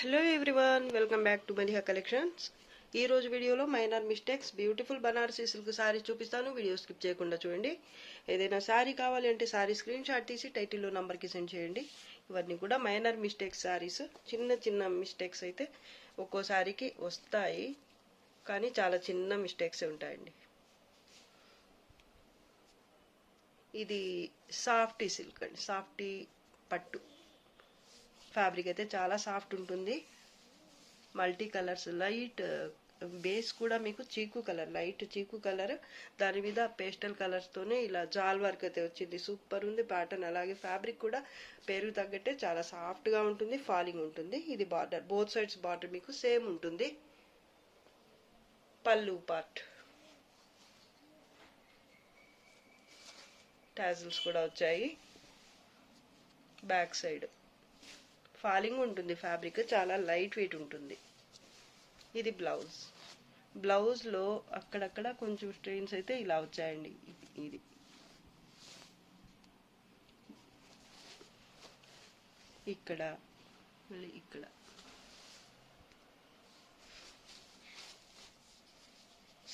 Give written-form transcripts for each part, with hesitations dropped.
Hello everyone, welcome back to Madiha collections. ఈ రోజు వీడియోలో minor mistakes beautiful Banarasi silk sari చూపిస్తాను. వీడియో స్కిప్ చేయకుండా చూడండి. ఏదైనా సారీ కావాలి అంటే సారీ స్క్రీన్ షాట్ తీసి టైటిల్లో నంబర్కి సెండ్ చేయండి. ఇవన్నీ కూడా మైనర్ మిస్టేక్స్ సారీస్. చిన్న చిన్న మిస్టేక్స్ అయితే ఒక్కో సారీకి వస్తాయి, కానీ చాలా చిన్న మిస్టేక్స్ ఉంటాయండి. ఇది సాఫ్టీ సిల్క్ అండి, సాఫ్టీ పట్టు ఫ్యాబ్రిక్ అయితే చాలా సాఫ్ట్ ఉంటుంది. మల్టీ కలర్స్, లైట్ బేస్ కూడా మీకు చీకు కలర్, లైట్ చీకు కలర్, దాని మీద పేస్టల్ కలర్స్తోనే ఇలా జాల్ వర్క్ అయితే వచ్చింది. సూపర్ ఉంది ప్యాటర్న్. అలాగే ఫ్యాబ్రిక్ కూడా పేరుకు తగ్గట్టే చాలా సాఫ్ట్గా ఉంటుంది, ఫాలింగ్ ఉంటుంది. ఇది బార్డర్, బోత్ సైడ్స్ బార్డర్ మీకు సేమ్ ఉంటుంది. పళ్ళు పార్ట్ టాజిల్స్ కూడా వచ్చాయి. బ్యాక్ సైడ్ ఫాలింగ్ ఉంటుంది, ఫ్యాబ్రిక్ చాలా లైట్ వెయిట్ ఉంటుంది. ఇది బ్లౌజ్. బ్లౌజ్లో అక్కడక్కడ కొంచెం స్ట్రెయిన్స్ అయితే ఇలా వచ్చాయండి. ఇది ఇక్కడ మళ్ళీ ఇక్కడ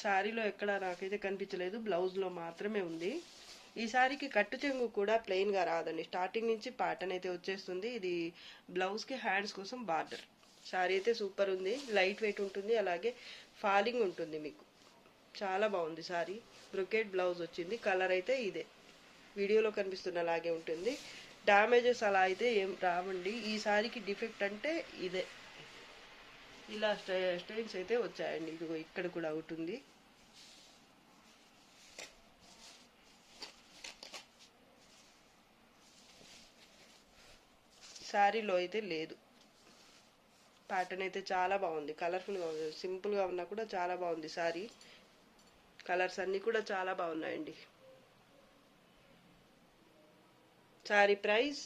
శారీలో ఎక్కడ నాకైతే కనిపించలేదు, బ్లౌజ్లో మాత్రమే ఉంది. ఈ సారీకి కట్టు చెంగు కూడా ప్లెయిన్గా రాదండి, స్టార్టింగ్ నుంచి ప్యాటర్న్ అయితే వచ్చేస్తుంది. ఇది బ్లౌజ్కి హ్యాండ్స్ కోసం బార్డర్. సారీ అయితే సూపర్ ఉంది, లైట్ వెయిట్ ఉంటుంది, అలాగే ఫాలింగ్ ఉంటుంది. మీకు చాలా బాగుంది సారీ. బ్రొకెట్ బ్లౌజ్ వచ్చింది. కలర్ అయితే ఇదే వీడియోలో కనిపిస్తున్న అలాగే ఉంటుంది. డ్యామేజెస్ అలా అయితే ఏం రావండి. ఈ సారీకి డిఫెక్ట్ అంటే ఇదే, ఇలా స్టెయిన్స్ అయితే వచ్చాయండి. ఇదిగో ఇక్కడ కూడా ఉంటుంది. శారీలో అయితే లేదు. ప్యాటర్న్ అయితే చాలా బాగుంది, కలర్ఫుల్గా ఉంది. సింపుల్గా ఉన్నా కూడా చాలా బాగుంది శారీ. కలర్స్ అన్నీ కూడా చాలా బాగున్నాయండి. శారీ ప్రైస్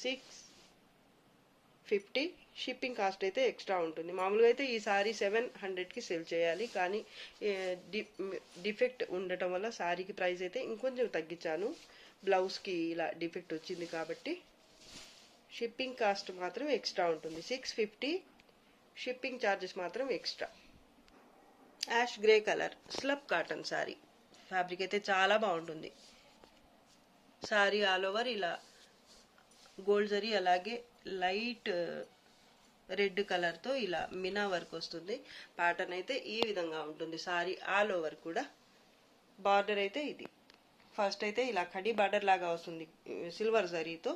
650. షిప్పింగ్ కాస్ట్ అయితే ఎక్స్ట్రా ఉంటుంది. మామూలుగా అయితే ఈ శారీ 700కి సేల్ చేయాలి, కానీ డిఫెక్ట్ ఉండటం వల్ల శారీకి ప్రైస్ అయితే ఇంకొంచెం తగ్గించాను. బ్లౌజ్కి ఇలా డిఫెక్ట్ వచ్చింది కాబట్టి షిప్పింగ్ కాస్ట్ మాత్రం ఎక్స్ట్రా ఉంటుంది. 650. షిప్పింగ్ ఛార్జెస్ మాత్రం extra. Ash grey colour slub cotton sari. Fabric అయితే చాలా బాగుంటుంది. శారీ ఆల్ ఓవర్ ఇలా గోల్డ్ జరీ, అలాగే లైట్ రెడ్ కలర్తో ఇలా మినా వర్క్ వస్తుంది. ప్యాటర్న్ అయితే ఈ విధంగా ఉంటుంది. శారీ ఆల్ ఓవర్ కూడా. బార్డర్ అయితే ఇది ఫస్ట్ అయితే ఇలా కడి బార్డర్ లాగా వస్తుంది సిల్వర్ జరీతో.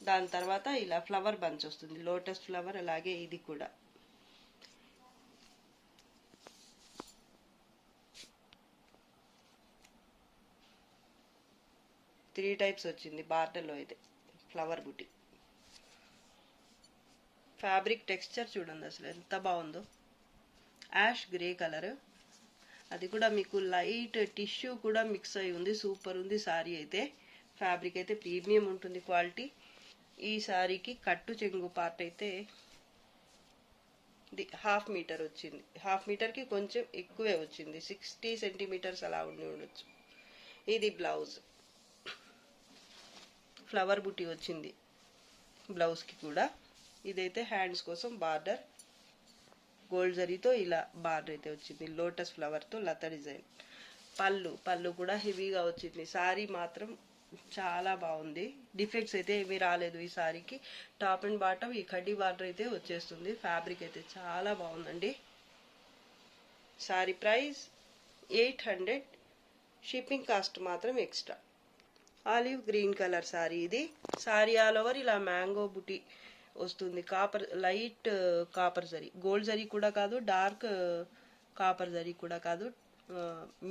దాని తర్వాత ఇలా ఫ్లవర్ బంచ్ వస్తుంది, లోటస్ ఫ్లవర్. అలాగే ఇది కూడా త్రీ టైప్స్ వచ్చింది బార్డర్లో. అయితే ఫ్లవర్ బుటీ. ఫ్యాబ్రిక్ టెక్స్చర్ చూడండి అసలు ఎంత బాగుందో. యాష్ గ్రే కలర్, అది కూడా మీకు లైట్ టిష్యూ కూడా మిక్స్ అయి ఉంది. సూపర్ ఉంది సారీ అయితే. ఫ్యాబ్రిక్ అయితే ప్రీమియం ఉంటుంది, క్వాలిటీ. ఈ సారీకి కట్టు చెంగు పార్ట్ అయితే ఇది 1/2 మీటర్ వచ్చింది. 1/2 మీటర్కి కొంచెం ఎక్కువే వచ్చింది, 60 సెంటీమీటర్స్ అలా ఉండి ఉండొచ్చు. ఇది బ్లౌజ్. ఫ్లవర్ బుటీ వచ్చింది బ్లౌజ్కి కూడా. ఇదైతే హ్యాండ్స్ కోసం బార్డర్, గోల్డ్ జరీతో ఇలా బార్డర్ అయితే వచ్చింది, లోటస్ ఫ్లవర్తో లత డిజైన్. పళ్ళు కూడా హెవీగా వచ్చింది. సారీ మాత్రం చాలా బాగుంది. డిఫెక్ట్స్ అయితే ఏమీ రాలేదు ఈ సారీకి. టాప్ అండ్ బాటమ్ ఈ కడ్డీ బార్డర్ అయితే వచ్చేస్తుంది. ఫ్యాబ్రిక్ అయితే చాలా బాగుందండి. Sorry price 800. షిప్పింగ్ కాస్ట్ మాత్రం extra. Olive green colour sorry ఇది. సారీ ఆల్ ఓవర్ ఇలా మ్యాంగో బుటీ వస్తుంది. Copper, light copper zari, gold zari కూడా కాదు, డార్క్ కాపర్ జరీ కూడా కాదు,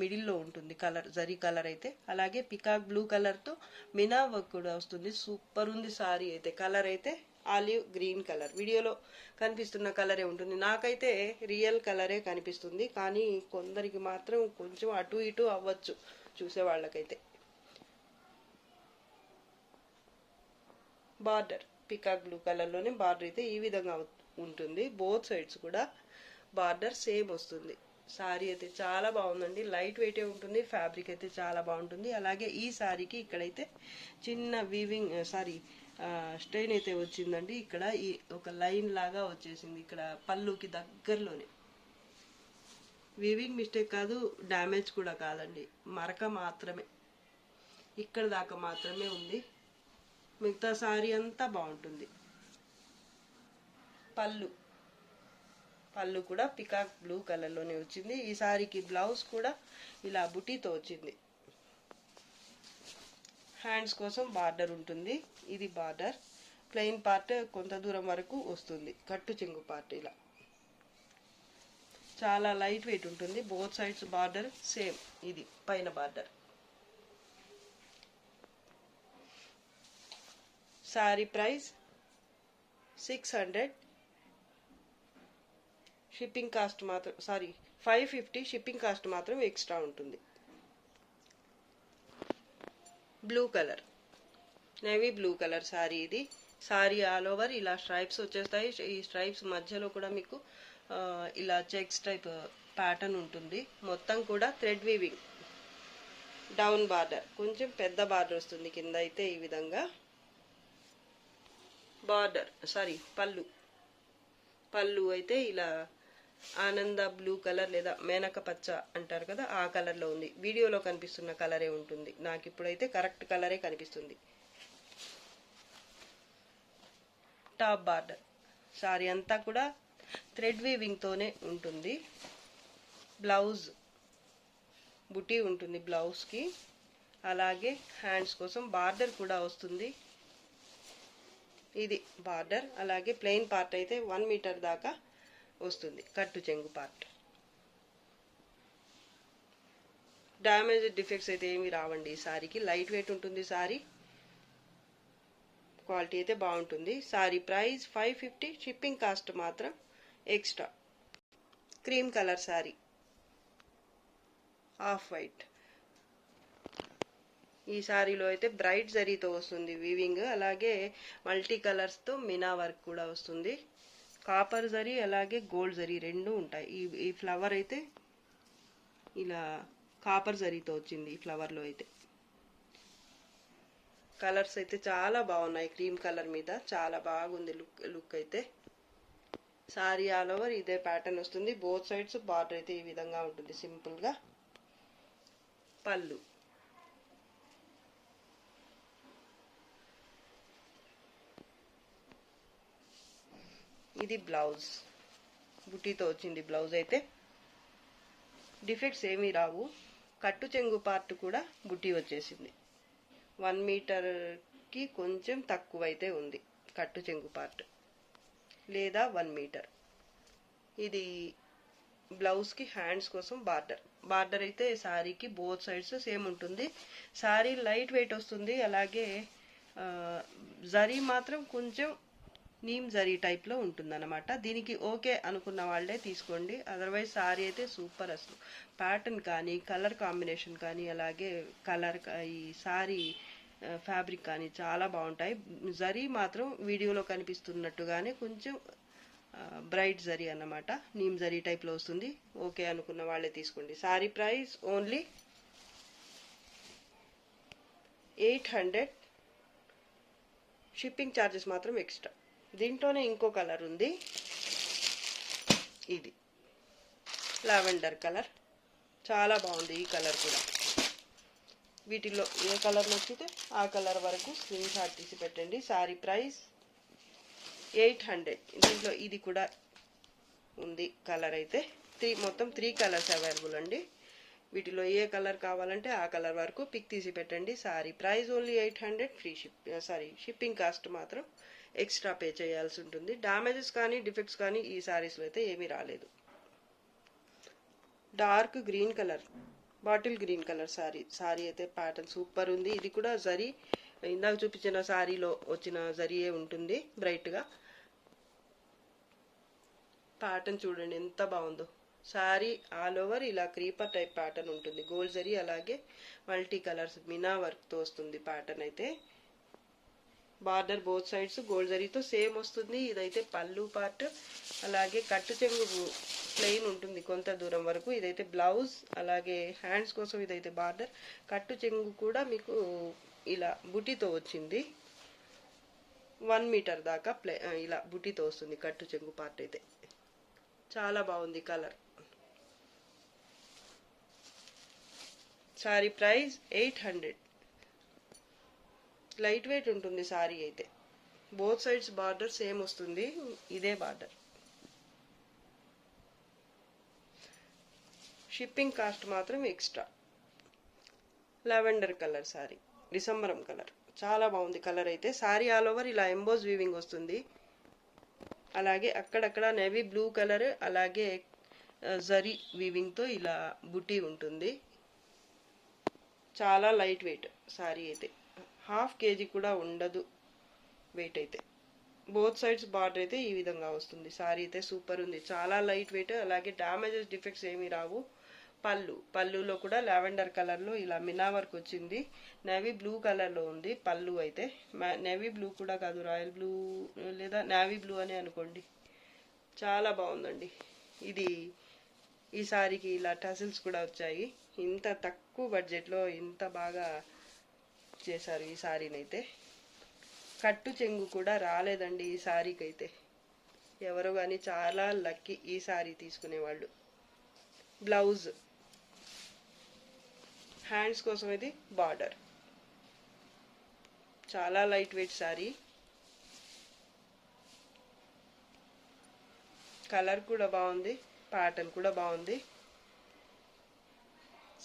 మిడిల్లో ఉంటుంది కలర్, జరీ కలర్ అయితే. అలాగే పికాక్ బ్లూ కలర్తో మినా వర్క్ కూడా వస్తుంది. సూపర్ ఉంది సారీ అయితే. కలర్ అయితే ఆలివ్ గ్రీన్ కలర్. వీడియోలో కనిపిస్తున్న కలరే ఉంటుంది, నాకైతే రియల్ కలరే కనిపిస్తుంది, కానీ కొందరికి మాత్రం కొంచెం అటు ఇటు అవ్వచ్చు చూసే వాళ్ళకైతే. బార్డర్ పికాక్ బ్లూ కలర్లోనే బార్డర్ అయితే ఈ విధంగా ఉంటుంది. బోత్ సైడ్స్ కూడా బార్డర్ సేమ్ వస్తుంది. సారీ అయితే చాలా బాగుందండి, లైట్ వెయిటే ఉంటుంది. ఫ్యాబ్రిక్ అయితే చాలా బాగుంటుంది. అలాగే ఈ సారీకి ఇక్కడైతే చిన్న వీవింగ్ స్టెయిన్ అయితే వచ్చిందండి. ఇక్కడ ఈ ఒక లైన్ లాగా వచ్చేసింది ఇక్కడ పళ్ళుకి దగ్గరలోనే. వీవింగ్ మిస్టేక్ కాదు, డ్యామేజ్ కూడా కాదండి, మరక మాత్రమే, ఇక్కడ దాకా మాత్రమే ఉంది. మిగతా సారీ అంతా బాగుంటుంది. పళ్ళు కూడా పికాక్ బ్లూ కలర్లోనే వచ్చింది. ఈ సారీకి బ్లౌజ్ కూడా ఇలా బుటీతో వచ్చింది. హ్యాండ్స్ కోసం బార్డర్ ఉంటుంది. ఇది బార్డర్, ప్లెయిన్ పార్ట్ కొంత దూరం వరకు వస్తుంది. కట్టు చెంగు పార్ట్ ఇలా చాలా లైట్ వెయిట్ ఉంటుంది. Both sides border same. ఇది పైన border. Sorry price 600. Shipping cost మాత్రం 550. షిప్పింగ్ కాస్ట్ మాత్రం ఎక్స్ట్రా ఉంటుంది. Blue colour, navy blue colour sorry ఇది. సారీ ఆల్ ఓవర్ ఇలా స్ట్రైప్స్ వచ్చేస్తాయి. ఈ స్ట్రైప్స్ మధ్యలో కూడా మీకు ఇలా చెక్స్ టైప్ ప్యాటర్న్ ఉంటుంది. మొత్తం కూడా థ్రెడ్ వీవింగ్. డౌన్ బార్డర్, కొంచెం పెద్ద బార్డర్ వస్తుంది కింద అయితే ఈ విధంగా. పళ్ళు అయితే ఇలా ఆనంద బ్లూ కలర్ లేదా మేనక పచ్చ అంటారు కదా, ఆ కలర్లో ఉంది. వీడియోలో కనిపిస్తున్న కలరే ఉంటుంది, నాకు ఇప్పుడైతే కరెక్ట్ కలరే కనిపిస్తుంది. టాప్ బార్డర్, సారీ అంతా కూడా థ్రెడ్ వీవింగ్తోనే ఉంటుంది. బ్లౌజ్ బుటీ ఉంటుంది బ్లౌజ్కి. అలాగే హ్యాండ్స్ కోసం బార్డర్ కూడా వస్తుంది. ఇది బార్డర్. అలాగే ప్లెయిన్ పార్ట్ అయితే 1 మీటర్ దాకా వస్తుంది. కట్టు చెంగు పార్ట్. డ్యామేజ్ డిఫెక్ట్స్ అయితే ఏమి రావండి. ఈ సారీకి లైట్ వెయిట్ ఉంటుంది. సారీ క్వాలిటీ అయితే బాగుంటుంది. Sorry price 550. షిప్పింగ్ కాస్ట్ మాత్రం extra. Cream colour sorry, off white. ఈ సారీలో అయితే బ్రైట్ జరీతో వస్తుంది వీవింగ్. అలాగే మల్టీ కలర్స్తో మినా వర్క్ కూడా వస్తుంది. కాపర్ జరీ అలాగే గోల్డ్ జరీ రెండు ఉంటాయి. ఈ ఫ్లవర్ అయితే ఇలా కాపర్ జరీతో వచ్చింది. ఈ ఫ్లవర్లో అయితే కలర్స్ అయితే చాలా బాగున్నాయి. క్రీమ్ కలర్ మీద చాలా బాగుంది లుక్ అయితే. సారీ ఆల్ ఓవర్ ఇదే ప్యాటర్న్ వస్తుంది. బోత్ సైడ్స్ బార్డర్ అయితే ఈ విధంగా ఉంటుంది సింపుల్గా. పళ్ళు, ఇది బ్లౌజ్. బుటీతో వచ్చింది బ్లౌజ్ అయితే. డిఫెక్ట్స్ ఏమీ రావు. కట్టు చెంగు పార్ట్ కూడా బుటీ వచ్చేసింది. 1 మీటర్కి కొంచెం తక్కువ అయితే ఉంది కట్టు చెంగు పార్ట్, లేదా 1 మీటర్. ఇది బ్లౌజ్కి హ్యాండ్స్ కోసం బార్డర్ అయితే సారీకి బోత్ సైడ్స్ సేమ్ ఉంటుంది. సారీ లైట్ వెయిట్ వస్తుంది. అలాగే జరీ మాత్రం కొంచెం నీమ్ జరీ టైప్లో ఉంటుందన్నమాట. దీనికి ఓకే అనుకున్న వాళ్ళే తీసుకోండి. అదర్వైజ్ సారీ అయితే సూపర్. అసలు ప్యాటర్న్ కానీ కలర్ కాంబినేషన్ కానీ అలాగే ఈ సారీ ఫ్యాబ్రిక్ కానీ చాలా బాగుంటాయి. జరీ మాత్రం వీడియోలో కనిపిస్తున్నట్టుగానే కొంచెం బ్రైట్ జరీ అన్నమాట, నీమ్ జరీ టైప్లో వస్తుంది. ఓకే అనుకున్న వాళ్ళే తీసుకోండి. Sorry price only 800. Shipping charges మాత్రం ఎక్స్ట్రా. దీంట్లోనే ఇంకో కలర్ ఉంది. ఇది లావెండర్ కలర్, చాలా బాగుంది ఈ కలర్ కూడా. వీటిలో ఏ కలర్ నచ్చితే ఆ కలర్ వరకు స్క్రీన్ షాట్ తీసి పెట్టండి. Sorry price 800. దీంట్లో ఇది కూడా ఉంది కలర్ అయితే. మొత్తం 3 కలర్స్ అవైలబుల్ అండి. వీటిలో ఏ కలర్ కావాలంటే ఆ కలర్ వరకు పిక్ తీసి పెట్టండి. Sorry price only 800. Shipping cost మాత్రం ఎక్స్ట్రా పే చేయాల్సి ఉంటుంది. డ్యామేజెస్ కానీ డిఫెక్ట్స్ కానీ ఈ సారీస్లో అయితే ఏమీ రాలేదు. Dark green colour, bottle green colour sorry అయితే ప్యాటర్న్ సూపర్ ఉంది. ఇది కూడా జరీ ఇందాక చూపించిన సారీలో వచ్చిన జరీయే ఉంటుంది బ్రైట్గా. ప్యాటర్న్ చూడండి ఎంత బాగుందో. సారీ ఆల్ ఓవర్ ఇలా క్రీపర్ టైప్ ప్యాటర్న్ ఉంటుంది. గోల్డ్ జరీ అలాగే మల్టీ కలర్స్ మినా వర్క్తో వస్తుంది ప్యాటర్న్ అయితే. బార్డర్ బోత్ సైడ్స్ గోల్డ్ జరీతో సేమ్ వస్తుంది. ఇదైతే పళ్ళు పార్ట్. అలాగే కట్టు చెంగు ప్లెయిన్ ఉంటుంది కొంత దూరం వరకు. ఇదైతే బ్లౌజ్. అలాగే హ్యాండ్స్ కోసం ఇదైతే బార్డర్. కట్టు చెంగు కూడా మీకు ఇలా బుటీతో వచ్చింది. 1 మీటర్ దాకా ఇలా బుటీతో వస్తుంది కట్టు చెంగు పార్ట్ అయితే. చాలా బాగుంది colour. Sari price 800. Light weight ఉంటుంది సారీ అయితే. బోత్ సైడ్స్ బార్డర్ సేమ్ వస్తుంది, ఇదే బార్డర్. షిప్పింగ్ కాస్ట్ మాత్రం ఎక్స్ట్రా. లావెండర్ కలర్ సారీ, డిసెంబరం కలర్. చాలా బాగుంది కలర్ అయితే. సారీ ఆల్ ఓవర్ ఇలా ఎంబోజ్ వీవింగ్ వస్తుంది. అలాగే అక్కడక్కడ నేవీ బ్లూ కలర్, అలాగే జరీ వీవింగ్తో ఇలా బుటీ ఉంటుంది. చాలా లైట్ వెయిట్ సారీ అయితే. 1/2 kg కూడా ఉండదు వెయిట్ అయితే. బోత్ సైడ్స్ బార్డర్ అయితే ఈ విధంగా వస్తుంది. సారీ అయితే సూపర్ ఉంది, చాలా లైట్ వెయిట్. అలాగే డ్యామేజెస్ డిఫెక్ట్స్ ఏమీ రావు. పళ్ళులో కూడా లావెండర్ కలర్లో ఇలా మినా వర్క్ వచ్చింది. నేవీ బ్లూ కలర్లో ఉంది పళ్ళు అయితే. నేవీ బ్లూ కూడా కాదు, రాయల్ బ్లూ లేదా నేవీ బ్లూ అని అనుకోండి. చాలా బాగుందండి ఇది. ఈ సారీకి ఇలా టసిల్స్ కూడా వచ్చాయి. ఇంత తక్కువ బడ్జెట్లో ఇంత బాగా చేశారు ఈ సారీని అయితే. కట్టు చెంగు కూడా రాలేదండి ఈ సారీకి అయితే. ఎవరో కానీ చాలా లక్కీ ఈ సారీ తీసుకునేవాళ్ళు. బ్లౌజ్, హ్యాండ్స్ కోసం ఇది బార్డర్. చాలా లైట్ వెయిట్ సారీ. కలర్ కూడా బాగుంది, ప్యాటర్న్ కూడా బాగుంది.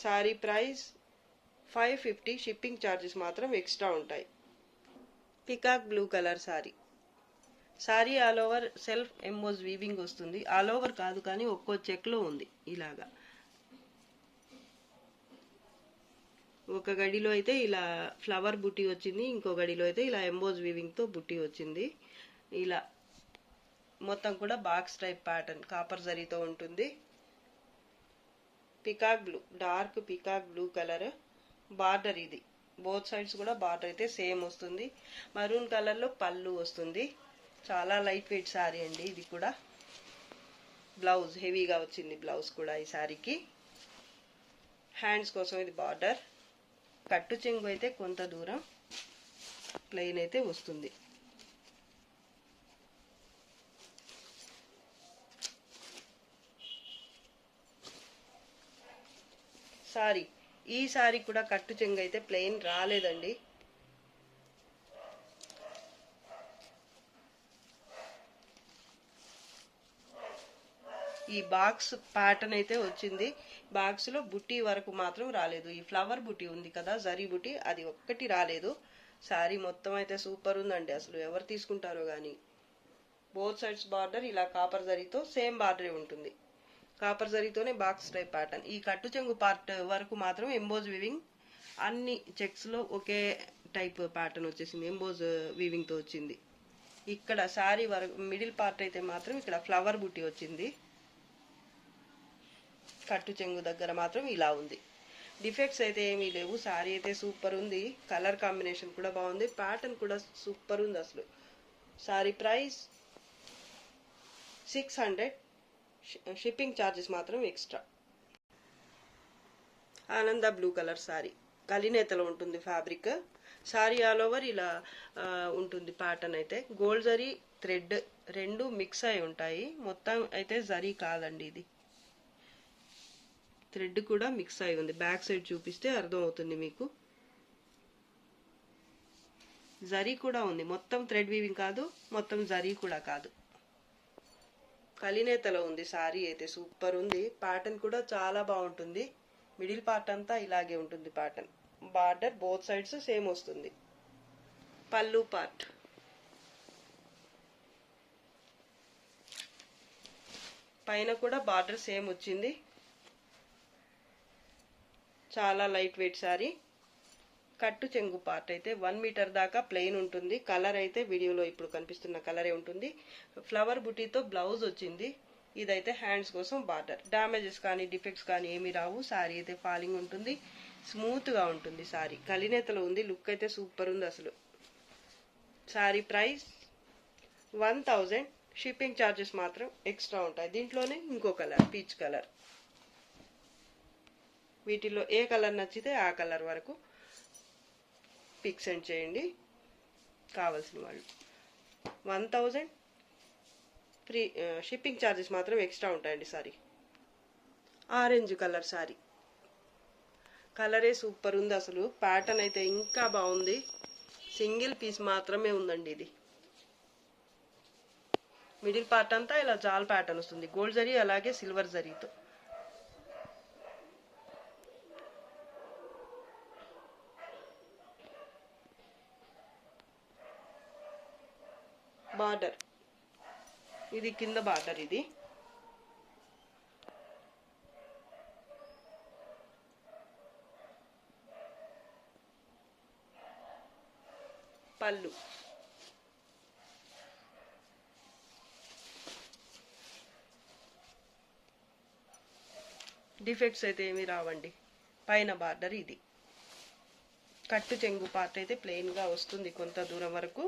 సారీ ప్రైస్ 550. షిప్పింగ్ ఛార్జెస్ మాత్రం ఎక్స్ట్రా ఉంటాయి. Peacock blue colour sari. Sari all over self emboss weaving వస్తుంది. ఆల్ ఓవర్ కాదు కానీ ఒక్కో చెక్లో ఉంది ఇలాగా. ఒక గడిలో అయితే ఇలా ఫ్లవర్ బుట్టి వచ్చింది, ఇంకో గడిలో అయితే ఇలా ఎంబోజ్ వీవింగ్తో బుట్టి వచ్చింది. ఇలా మొత్తం కూడా బాక్స్ టైప్ ప్యాటర్న్ కాపర్ జరీతో ఉంటుంది. Peacock blue, dark peacock blue colour border ఇది. బోత్ సైడ్స్ కూడా బార్డర్ అయితే సేమ్ వస్తుంది. మరూన్ కలర్లో పళ్ళు వస్తుంది. చాలా లైట్ వెయిట్ సారీ అండి ఇది కూడా. బ్లౌజ్ హెవీగా వచ్చింది, బ్లౌజ్ కూడా ఈ సారీకి. హ్యాండ్స్ కోసం ఇది బార్డర్. కట్టు చెంగు అయితే కొంత దూరం ప్లెయిన్ అయితే వస్తుంది. సారీ, ఈ సారీ కూడా కట్టు చెంగు అయితే ప్లెయిన్ రాలేదండి. ఈ బాక్స్ ప్యాటర్న్ అయితే వచ్చింది. బాక్స్ లో బుట్టి వరకు మాత్రం రాలేదు. ఈ ఫ్లవర్ బుట్టి ఉంది కదా, జరీ బుట్టి, అది ఒక్కటి రాలేదు. సారీ మొత్తం అయితే సూపర్ ఉందండి. అసలు ఎవరు తీసుకుంటారో గానీ. బోత్ సైడ్స్ బార్డర్ ఇలా కాపర్ జరీతో సేమ్ బార్డరే ఉంటుంది. కాపర్ జరీతోనే బాక్స్ టైప్ ప్యాటర్న్. ఈ కట్టు చెంగు పార్ట్ వరకు మాత్రం ఎంబోజ్ వీవింగ్. అన్ని చెక్స్ లో ఒకే టైప్ ప్యాటర్న్ వచ్చేసింది, ఎంబోజ్ వీవింగ్ తో వచ్చింది. ఇక్కడ సారీ వరకు మిడిల్ పార్ట్ అయితే మాత్రం ఇక్కడ ఫ్లవర్ బుట్టి వచ్చింది. కట్టు చెంగు దగ్గర మాత్రం ఇలా ఉంది. డిఫెక్ట్స్ అయితే ఏమీ లేవు. సారీ అయితే సూపర్ ఉంది. కలర్ కాంబినేషన్ కూడా బాగుంది. ప్యాటర్న్ కూడా సూపర్ ఉంది అసలు. Sorry price 600. షిప్పింగ్ ఛార్జెస్ మాత్రం ఎక్స్ట్రా. ఆనంద బ్లూ కలర్ సారీ. కలినేతలో ఉంటుంది ఫ్యాబ్రిక్. సారీ ఆల్ ఓవర్ ఇలా ఉంటుంది ప్యాటర్న్ అయితే. గోల్డ్ జరీ, థ్రెడ్ రెండు మిక్స్ అయి ఉంటాయి. మొత్తం అయితే జరీ కాదండి ఇది. థ్రెడ్ కూడా మిక్స్ అయి ఉంది. బ్యాక్ సైడ్ చూపిస్తే అర్థం అవుతుంది మీకు. జరీ కూడా ఉంది. మొత్తం థ్రెడ్ వీవింగ్ కాదు, మొత్తం జరీ కూడా కాదు. కలినేతలో ఉంది సారీ అయితే. సూపర్ ఉంది. ప్యాటర్న్ కూడా చాలా బాగుంటుంది. మిడిల్ పార్ట్ అంతా ఇలాగే ఉంటుంది pattern. Border both sides same వస్తుంది. పళ్ళు పార్ట్. పైన కూడా బార్డర్ సేమ్ వచ్చింది. చాలా లైట్ వెయిట్ సారీ. కట్టు చెంగు పార్ట్ అయితే 1 మీటర్ దాకా ప్లెయిన్ ఉంటుంది. కలర్ అయితే వీడియోలో ఇప్పుడు కనిపిస్తున్న కలరే ఉంటుంది. ఫ్లవర్ బుటీతో బ్లౌజ్ వచ్చింది. ఇదైతే హ్యాండ్స్ కోసం బార్డర్. డ్యామేజెస్ కానీ డిఫెక్ట్స్ కానీ ఏమీ రావు. సారీ అయితే ఫాలింగ్ ఉంటుంది, స్మూత్ గా ఉంటుంది. సారీ కలినేతలో ఉంది. లుక్ అయితే సూపర్ ఉంది అసలు. Sorry price 1000. షిప్పింగ్ ఛార్జెస్ మాత్రం ఎక్స్ట్రా ఉంటాయి. దీంట్లోనే ఇంకో కలర్, పీచ్ కలర్. వీటిలో ఏ కలర్ నచ్చితే ఆ కలర్ వరకు పిక్ సెండ్ చేయండి కావాల్సిన వాళ్ళు. 1000 ఫ్రీ, షిప్పింగ్ ఛార్జెస్ మాత్రం ఎక్స్ట్రా ఉంటాయండి. సారీ ఆరెంజ్ కలర్ సారీ, కలరే సూపర్ ఉంది అసలు. ప్యాటర్న్ అయితే ఇంకా బాగుంది. సింగిల్ పీస్ మాత్రమే ఉందండి ఇది. మిడిల్ పార్ట్ అంతా ఇలా జాల్ ప్యాటర్న్ వస్తుంది, గోల్డ్ జరీ అలాగే సిల్వర్ జరీతో. బార్డర్ ఇది కింద బార్డర్, ఇది పళ్ళు. డిఫెక్ట్స్ అయితే ఏమి రావండి. పైన బార్డర్ ఇది. కట్టు చెంగు పార్ట్ అయితే ప్లెయిన్ గా వస్తుంది కొంత దూరం వరకు.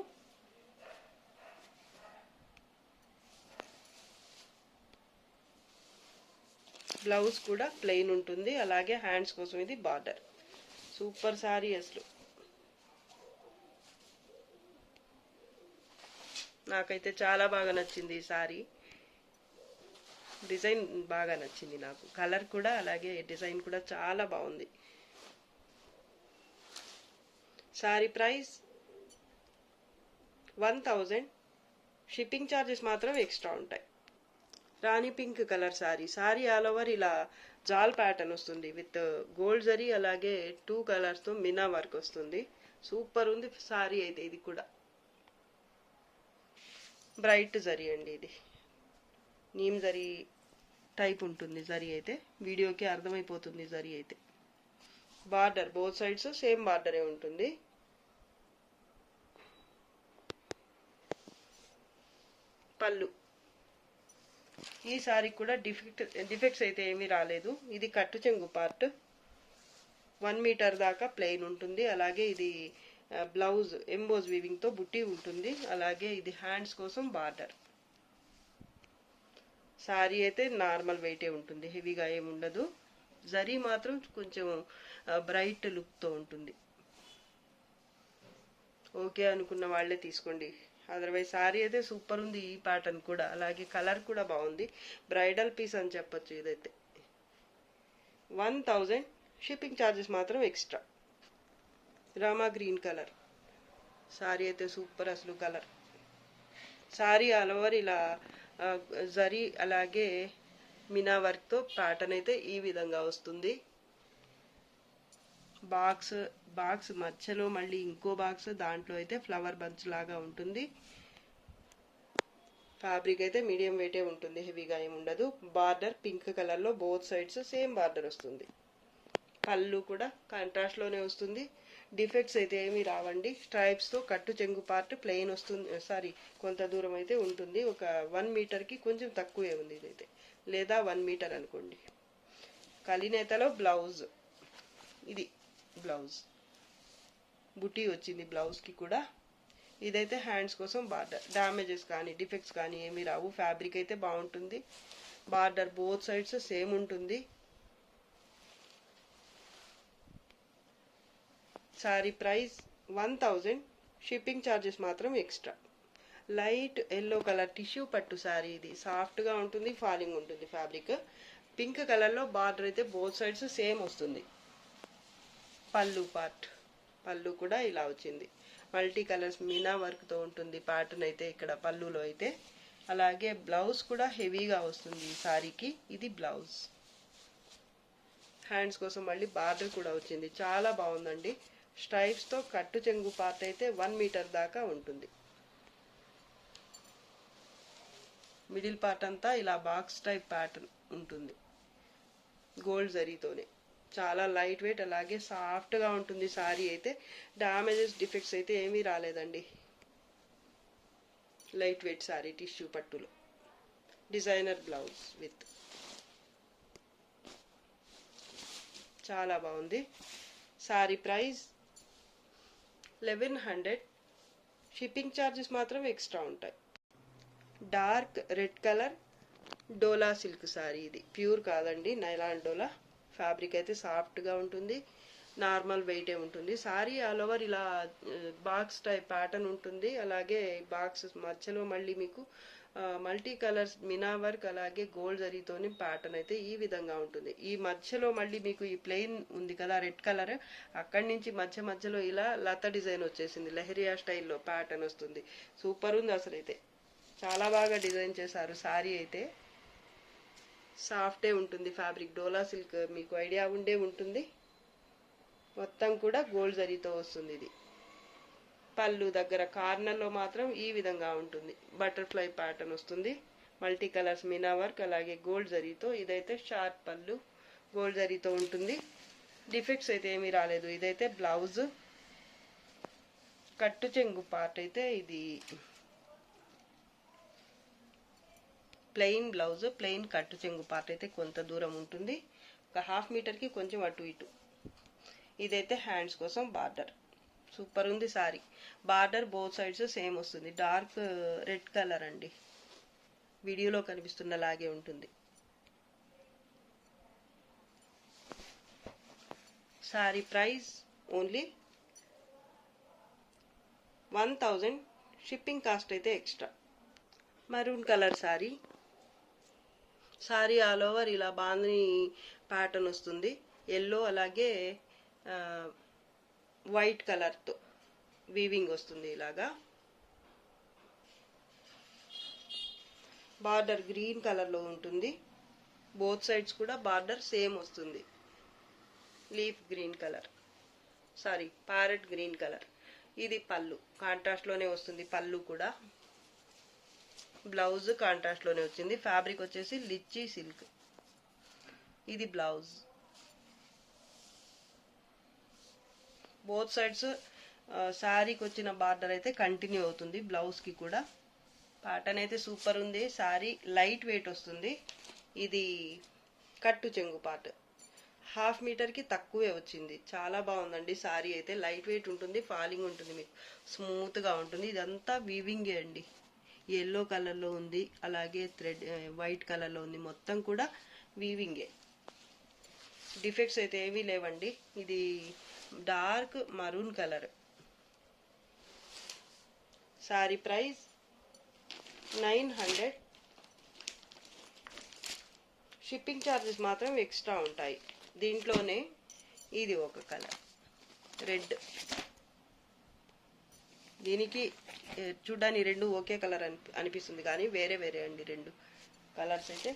బ్లౌజ్ కూడా ప్లెయిన్ ఉంటుంది, అలాగే హ్యాండ్స్ కోసం ఇది బార్డర్. సూపర్ సారీ అసలు. నాకైతే చాలా బాగా నచ్చింది ఈ సారీ. డిజైన్ బాగా నచ్చింది నాకు, కలర్ కూడా అలాగే డిజైన్ కూడా చాలా బాగుంది. సారీ ప్రైస్ 1000, షిప్పింగ్ ఛార్జెస్ మాత్రం ఎక్స్ట్రా ఉంటాయి. రాణి pink colour sari. Sari all over ఇలా జాల్ ప్యాటర్న్ వస్తుంది విత్ గోల్డ్ జరీ, అలాగే 2 కలర్స్తో మినా వర్క్ వస్తుంది. సూపర్ ఉంది సారీ అయితే. ఇది కూడా బ్రైట్ జరీ అండి, ఇది నీమ్ జరీ టైప్ ఉంటుంది. జరీ అయితే వీడియోకి అర్థమైపోతుంది. జరీ అయితే బార్డర్ బోత్ సైడ్స్ సేమ్ బార్డరే ఉంటుంది. పళ్ళు. ఈ సారీ కూడా డిఫెక్ట్స్ అయితే ఏమీ రాలేదు. ఇది కట్టు చెంగు పార్ట్ 1 మీటర్ దాకా ప్లెయిన్ ఉంటుంది. అలాగే ఇది బ్లౌజ్ ఎంబోజ్ వీవింగ్ తో బుట్టి ఉంటుంది. అలాగే ఇది హ్యాండ్స్ కోసం బార్డర్. సారీ అయితే నార్మల్ వెయిటే ఉంటుంది, హెవీగా ఏమి ఉండదు. జరీ మాత్రం కొంచెం బ్రైట్ లుక్ తో ఉంటుంది. ఓకే అనుకున్న వాళ్ళే తీసుకోండి. అదర్వైజ్ సారీ అయితే సూపర్ ఉంది. ఈ ప్యాటర్న్ కూడా అలాగే కలర్ కూడా బాగుంది. బ్రైడల్ పీస్ అని చెప్పొచ్చు ఇదైతే. 1000, షిప్పింగ్ ఛార్జెస్ మాత్రం extra. Rama green colour sorry అయితే సూపర్ అసలు. కలర్ సారీ ఆల్ ఓవర్ ఇలా జరీ అలాగే మినా వర్క్ తో ప్యాటర్న్ అయితే ఈ విధంగా వస్తుంది. బాక్స్ మధ్యలో మళ్ళీ ఇంకో బాక్స్, దాంట్లో అయితే ఫ్లవర్ బంచ్ లాగా ఉంటుంది. ఫ్యాబ్రిక్ అయితే మీడియం వెయిటే ఉంటుంది, హెవీగా ఏమి ఉండదు. బార్డర్ పింక్ కలర్ లో బోత్ సైడ్స్ సేమ్ బార్డర్ వస్తుంది. పళ్ళు కూడా కాంట్రాస్ట్ లోనే వస్తుంది. డిఫెక్ట్స్ అయితే ఏమీ రావండి. స్ట్రైప్స్ తో కట్టు చెంగు పార్ట్ ప్లెయిన్ వస్తుంది. సారీ కొంత దూరం అయితే ఉంటుంది, ఒక 1 మీటర్ కి కొంచెం తక్కువే ఉంది ఇదైతే, లేదా 1 మీటర్ అనుకోండి. కలినేతలో బ్లౌజ్, ఇది బ్లౌజ్ బుటీ వచ్చింది బ్లౌజ్ కి కూడా. ఇదైతే హ్యాండ్స్ కోసం బార్డర్. డ్యామేజెస్ కానీ డిఫెక్ట్స్ కానీ ఏమీ రావు. ఫ్యాబ్రిక్ అయితే బాగుంటుంది. బార్డర్ బోత్ సైడ్స్ సేమ్ ఉంటుంది. సారీ ప్రైస్ 1000, షిప్పింగ్ ఛార్జెస్ మాత్రం extra. Light yellow colour tissue పట్టు సారీ. ఇది సాఫ్ట్ గా ఉంటుంది, ఫాలింగ్ ఉంటుంది ఫ్యాబ్రిక్. పింక్ కలర్ లో బార్డర్ అయితే బోత్ సైడ్స్ సేమ్ వస్తుంది. పళ్ళు పార్ట్, పళ్ళు కూడా ఇలా వచ్చింది. మల్టీ కలర్స్ మీనా వర్క్ తో ఉంటుంది ప్యాటర్న్ అయితే ఇక్కడ పళ్ళులో అయితే. అలాగే బ్లౌజ్ కూడా హెవీగా వస్తుంది ఈ సారీకి. ఇది బ్లౌజ్. హ్యాండ్స్ కోసం మళ్ళీ బార్డర్ కూడా వచ్చింది, చాలా బాగుందండి. స్ట్రైప్స్ తో కట్టు చెంగు పార్ట్ అయితే 1 మీటర్ దాకా ఉంటుంది. మిడిల్ పార్ట్ అంతా ఇలా బాక్స్ టైప్ ప్యాటర్న్ ఉంటుంది, గోల్డ్ జరీతోనే. చాలా లైట్ వెయిట్, అలాగే సాఫ్ట్ గా ఉంటుంది సారీ అయితే. డామేజెస్ డిఫెక్ట్స్ అయితే ఏమీ రాలేదండి. లైట్ వెయిట్ సారీ టిష్యూ పట్టులో. Designer blouse with. చాలా బాగుంది. సారీ ప్రైస్ 1100, షిప్పింగ్ ఛార్జెస్ మాత్రం ఎక్స్ట్రా ఉంటాయి. డార్క్ రెడ్ కలర్ డోలా సిల్క్ సారీ. ఇది ప్యూర్ కాదండి, నైలాన్ డోలా. ఫ్యాబ్రిక్ అయితే సాఫ్ట్ గా ఉంటుంది. నార్మల్ వెయిటే ఉంటుంది. సారీ ఆల్ ఓవర్ ఇలా బాక్స్ టైప్ ప్యాటర్న్ ఉంటుంది. అలాగే బాక్స్ మధ్యలో మళ్ళీ మీకు మల్టీ కలర్స్ మినా వర్క్ అలాగే గోల్డ్ జరీతోని ప్యాటర్న్ అయితే ఈ విధంగా ఉంటుంది. ఈ మధ్యలో మళ్ళీ మీకు ఈ ప్లెయిన్ ఉంది కదా రెడ్ కలర్, అక్కడి నుంచి మధ్యలో ఇలా లత డిజైన్ వచ్చేసింది. లెహరియా స్టైల్లో ప్యాటర్న్ వస్తుంది. సూపర్ ఉంది అసలు అయితే. చాలా బాగా డిజైన్ చేశారు. సారీ అయితే సాఫ్టే ఉంటుంది. ఫ్యాబ్రిక్ డోలా సిల్క్ మీకు ఐడియా ఉండే ఉంటుంది. మొత్తం కూడా గోల్డ్ జరీతో వస్తుంది. ఇది పళ్ళు దగ్గర కార్నర్లో మాత్రం ఈ విధంగా ఉంటుంది. బటర్ఫ్లై ప్యాటర్న్ వస్తుంది. మల్టీ కలర్స్ మీనా వర్క్ అలాగే గోల్డ్ జరీతో. ఇదైతే షార్ట్ పళ్ళు గోల్డ్ జరీతో ఉంటుంది. డిఫెక్ట్స్ అయితే ఏమీ రాలేదు. ఇదైతే బ్లౌజ్. కట్టు చెంగు పార్ట్ అయితే ఇది ప్లెయిన్ బ్లౌజ్, ప్లెయిన్ కట్టు చెంగు పార్ట్ అయితే కొంత దూరం ఉంటుంది. ఒక 1/2 మీటర్కి కొంచెం అటు ఇటు. ఇదైతే హ్యాండ్స్ కోసం బార్డర్. సూపర్ ఉంది sari. Border both sides same వస్తుంది. డార్క్ రెడ్ కలర్ అండి. వీడియోలో కనిపిస్తున్నలాగే ఉంటుంది. Sari price only 1000. Shipping cost అయితే extra. Maroon colour sari. Sari all over ఇలా బాందిని ప్యాటర్న్ వస్తుంది. ఎల్లో అలాగే వైట్ కలర్తో వీవింగ్ వస్తుంది. ఇలాగా బార్డర్ గ్రీన్ కలర్లో ఉంటుంది. బోత్ సైడ్స్ కూడా బార్డర్ సేమ్ వస్తుంది. Leaf green colour, sari parrot green colour. ఇది పళ్ళు కాంట్రాస్ట్లోనే వస్తుంది. పళ్ళు కూడా బ్లౌజ్ కాంట్రాస్ట్లోనే వచ్చింది. ఫ్యాబ్రిక్ వచ్చేసి లిచ్చీ సిల్క్. ఇది బ్లౌజ్. బోత్ సైడ్స్ శారీకి వచ్చిన బార్డర్ అయితే కంటిన్యూ అవుతుంది బ్లౌజ్కి కూడా. ప్యాటర్న్ అయితే సూపర్ ఉంది. శారీ లైట్ వెయిట్ వస్తుంది. ఇది కట్టు చెంగు పార్ట్ 1/2 మీటర్కి తక్కువే వచ్చింది. చాలా బాగుందండి. శారీ అయితే లైట్ వెయిట్ ఉంటుంది. ఫాలింగ్ ఉంటుంది, మీకు స్మూత్గా ఉంటుంది. ఇదంతా వీవింగే అండి. ఎల్లో కలర్లో ఉంది, అలాగే థ్రెడ్ వైట్ కలర్లో ఉంది. మొత్తం కూడా వీవింగే. డిఫెక్ట్స్ అయితే ఏమీ లేవండి. ఇది dark maroon colour. Sari price 900. Shipping charges మాత్రం ఎక్స్ట్రా ఉంటాయి. దీంట్లోనే ఇది ఒక కలర్ రెడ్. దీనికి చూడ్డానికి రెండు ఒకే కలర్ అనిపిస్తుంది, కానీ వేరే వేరే అండి రెండు కలర్స్ అయితే.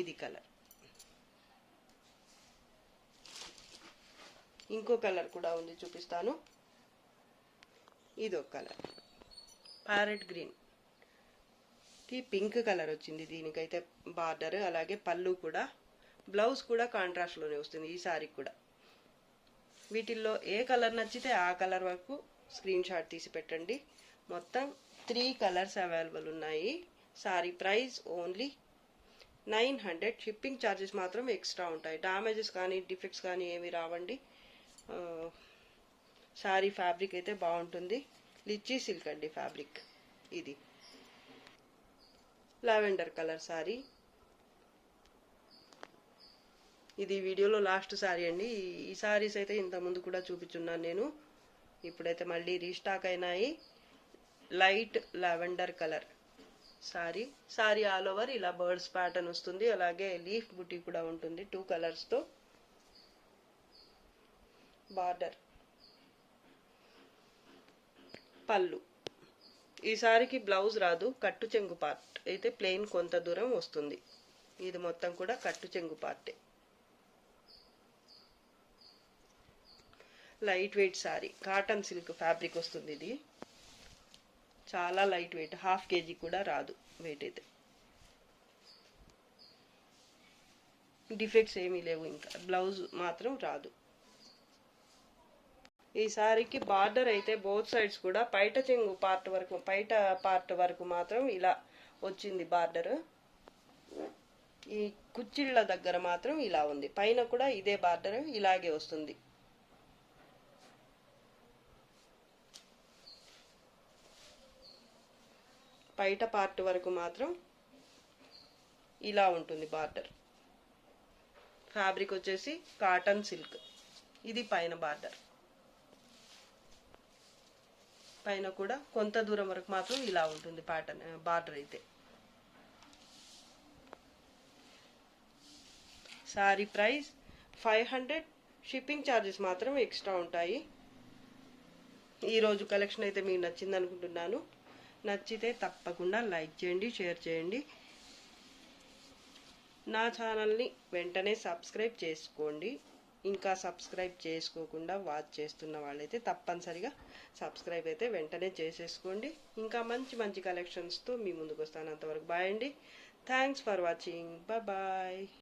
ఇది కలర్. ఇంకో కలర్ కూడా ఉంది, చూపిస్తాను. ఇది ఒక కలర్ ప్యారెట్ గ్రీన్ కి పింక్ కలర్ వచ్చింది. దీనికైతే బార్డర్ అలాగే పళ్ళు కూడా. బ్లౌజ్ కూడా కాంట్రాస్ట్లోనే వస్తుంది ఈ సారీకి కూడా. వీటిల్లో ఏ కలర్ నచ్చితే ఆ కలర్ వరకు స్క్రీన్ షాట్ తీసి పెట్టండి. మొత్తం 3 కలర్స్ అవైలబుల్ ఉన్నాయి. Sorry price only 900. Shipping charges మాత్రం ఎక్స్ట్రా ఉంటాయి. డ్యామేజెస్ కానీ డిఫెక్ట్స్ కానీ ఏమి రావండి. సారీ ఫ్యాబ్రిక్ అయితే బాగుంటుంది. లిచ్చీ సిల్క్ అండి ఫ్యాబ్రిక్. ఇది లావెండర్ కలర్ సారీ. ఇది వీడియోలో లాస్ట్ సారీ అండి. ఈ సారీస్ అయితే ఇంత ముందు కూడా చూపించున్నాను నేను. ఇప్పుడైతే మళ్ళీ రీస్టాక్ అయినాయి. Light lavender colour sari. Sari all over ఇలా బర్డ్స్ ప్యాటర్న్ వస్తుంది. అలాగే లీఫ్ బుటీ కూడా ఉంటుంది 2 కలర్స్తో. బార్డర్, పళ్ళు. ఈ సారీకి బ్లౌజ్ రాదు. కట్టు చెంగు పార్ట్ అయితే ప్లెయిన్ కొంత దూరం వస్తుంది. ఇది మొత్తం కూడా కట్టు చెంగు పార్టే. Light weight sari. Cotton silk fabric వస్తుంది. ఇది చాలా లైట్ వెయిట్. 1/2 kg కూడా రాదు వెయిట్ అయితే. డిఫెక్ట్స్ ఏమీ లేవు. ఇంకా బ్లౌజ్ మాత్రం రాదు. ఈ సారీకి బార్డర్ అయితే బోత్ సైడ్స్ కూడా పైట చెంగు పార్ట్ వరకు, పైట పార్ట్ వరకు మాత్రం ఇలా వచ్చింది బార్డర్. ఈ కుచ్చిళ్ళ దగ్గర మాత్రం ఇలా ఉంది. పైన కూడా ఇదే బార్డర్ ఇలాగే వస్తుంది. పైట పార్ట్ వరకు మాత్రం ఇలా ఉంటుంది బార్డర్. ఫ్యాబ్రిక్ వచ్చేసి కాటన్ సిల్క్. ఇది పైన బార్డర్. పైన కూడా కొంత దూరం వరకు మాత్రం ఇలా ఉంటుంది ప్యాటర్న్ బార్డర్ అయితే. Sorry price 500. షిప్పింగ్ ఛార్జెస్ మాత్రం ఎక్స్ట్రా ఉంటాయి. ఈరోజు కలెక్షన్ అయితే మీకు నచ్చింది అనుకుంటున్నాను. నచ్చితే తప్పకుండా లైక్ చేయండి, షేర్ చేయండి. నా ఛానల్ని వెంటనే సబ్స్క్రైబ్ చేసుకోండి. ఇంకా సబ్స్క్రైబ్ చేసుకోకుండా వాచ్ చేస్తున్న వాళ్ళైతే తప్పనిసరిగా సబ్స్క్రైబ్ అయితే వెంటనే చేసేసుకోండి. ఇంకా మంచి మంచి కలెక్షన్స్తో మీ ముందుకు వస్తాను. అంతవరకు బాయ్ అండి. Thanks for watching. బాయ్.